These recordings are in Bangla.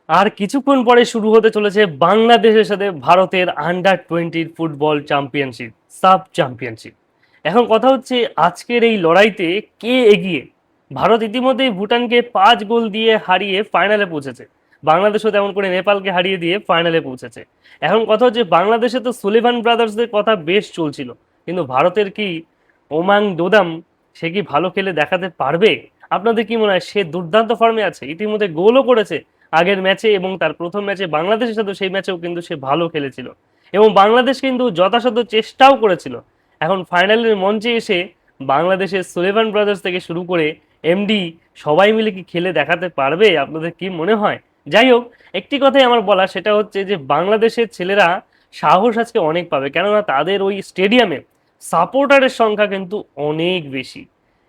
আর কিছুক্ষণ পরে শুরু হতে চলেছে বাংলাদেশের সাথে ভারতের under 20 football championship, sub championship. এখন কথা হচ্ছে আজকের এই লড়াইতে কে এগিয়ে। ভারত ইতিমধ্যেই ভুটানকে 5 গোল দিয়ে হারিয়ে ফাইনালে পৌঁছেছে। বাংলাদেশও তেমন করে নেপালকে হারিয়ে দিয়ে ফাইনালে পৌঁছেছে। এখন কথা হচ্ছে বাংলাদেশে তো সুলিভান ব্রাদার্সদের কথা বেশ চলছিল, কিন্তু ভারতের কি ওমাং দোদাম, সে কি ভালো খেলে দেখাতে পারবে? আপনাদের কি মনে হয়? সে দুর্দান্ত ফর্মে আছে, ইতিমধ্যে গোলও করেছে আগের ম্যাচে, এবং তার প্রথম ম্যাচে বাংলাদেশের সাথে সেই ম্যাচেও কিন্তু সে ভালো খেলেছিল এবং বাংলাদেশ কিন্তু যথাসাধ্য চেষ্টাও করেছিল। এখন ফাইনালের মঞ্চে এসে বাংলাদেশের সুলেভান ব্রাদার্স থেকে শুরু করে এমডি সবাই মিলে কি খেলে দেখাতে পারবে? আপনাদের কি মনে হয়? যাই হোক, একটি কথাই আমার বলা, সেটা হচ্ছে যে বাংলাদেশের ছেলেরা সাহস আজকে অনেক পাবে, কেননা তাদের ওই স্টেডিয়ামে সাপোর্টারের সংখ্যা কিন্তু অনেক বেশি,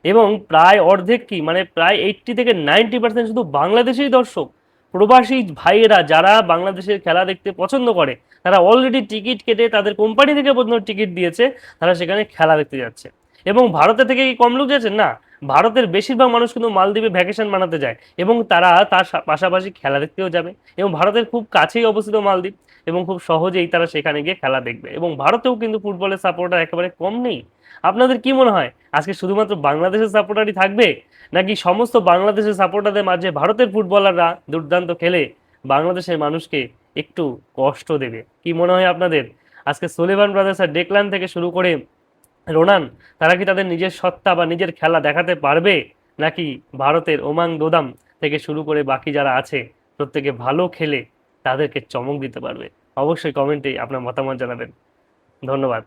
এবং প্রায় অর্ধেক, কি মানে প্রায় 80 থেকে 90% শুধু বাংলাদেশেই দর্শক। প্রবাসী ভাইয়েরা যারা বাংলাদেশের খেলা দেখতে পছন্দ করে, তারা অলরেডি টিকিট কেটে, তাদের কোম্পানি থেকে পর্যন্ত টিকিট দিয়েছে, তারা সেখানে খেলা দেখতে যাচ্ছে। এবং ভারতের থেকে কি কম লোক যাচ্ছে? না, ভারতের বেশিরভাগ মানুষ কিন্তু মালদ্বীপে ভ্যাকেশন মানাতে যায়, এবং তারা তার পাশাপাশি খেলা দেখতেও যাবে। এবং ভারতের খুব কাছেই অবস্থিত মালদ্বীপ, এবং খুব সহজেই তারা সেখানে গিয়ে খেলা দেখবে। এবং ভারতেও কিন্তু ফুটবলের সাপোর্টার একেবারে কম নেই। আপনাদের কি মনে হয়, আজকে শুধুমাত্র বাংলাদেশের সাপোর্টারই থাকবে, নাকি সমস্ত বাংলাদেশের সাপোর্টারদের মাঝে ভারতের ফুটবলাররা দুর্দান্ত খেলে বাংলাদেশের মানুষকে একটু কষ্ট দেবে? কি মনে হয় আপনাদের? আজকে সুলেভান ব্রাদার্স আর ডেকলান থেকে শুরু করে রোনান, তারা কি তাদের নিজের সত্তা বা নিজের খেলা দেখাতে পারবে, নাকি ভারতের ওমাং দোদাম থেকে শুরু করে বাকি যারা আছে প্রত্যেকে ভালো খেলে তাদেরকে চমক দিতে পারবে? অবশ্যই কমেন্টে আপনার মতামত জানাবেন। ধন্যবাদ।